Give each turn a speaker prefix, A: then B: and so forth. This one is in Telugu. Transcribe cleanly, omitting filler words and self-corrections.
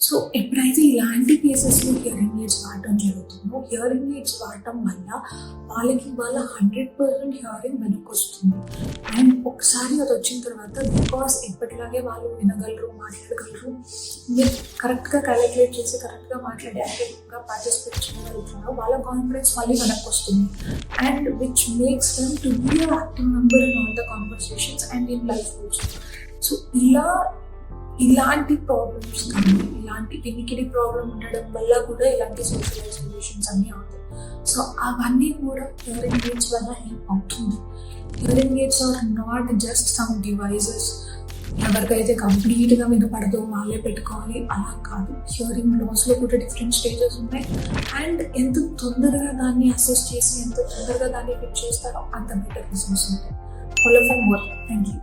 A: సో ఎప్పుడైతే ఇలాంటి కేసెస్లో హియరింగ్ ఎయిడ్స్ వాడటం జరుగుతుందో, హియరింగ్ ఎయిడ్స్ వాడటం వల్ల వాళ్ళకి 100% హియరింగ్ వెనక్కి వస్తుంది. అండ్ ఒకసారి అది వచ్చిన తర్వాత బికాస్ ఎప్పటిలాగే వాళ్ళు వినగలరు, మాట్లాడగలరు, మీరు కరెక్ట్గా క్యాలిక్యులేట్ చేసి కరెక్ట్గా మాట్లాడి యాక్టివ్గా పార్టిసిపేట్ చేయగలుగుతున్నారు, వాళ్ళ కాన్ఫిడెన్స్ మళ్ళీ వెనక్కి వస్తుంది. And which makes them to be a active member in all the conversations and in life also. So ఇలాంటి ప్రాబ్లమ్స్ కానీ, ఇలాంటి వినికిడి ప్రాబ్లం ఉండడం వల్ల కూడా ఇలాంటి సోషల్ ఐసోలేషన్స్ అన్నీ అవుతాయి. సో అవన్నీ కూడా హియరింగ్ ఎయిడ్స్ వల్ల హెల్ప్ అవుతుంది. Hearing aids are not just some devices, ఎవరికైతే కంప్లీట్గా వినపడదో వాళ్ళే పెట్టుకోవాలి అలా కాదు. హియరింగ్ లాస్లో కూడా డిఫరెంట్ స్టేజెస్ ఉన్నాయి. అండ్ ఎంత తొందరగా దాన్ని అసెస్ చేసి ఎంత తొందరగా దాన్ని ఫిట్ చేస్తారో అంత బెటర్ రిజల్ట్స్ ఉంటాయి. For more, thank you.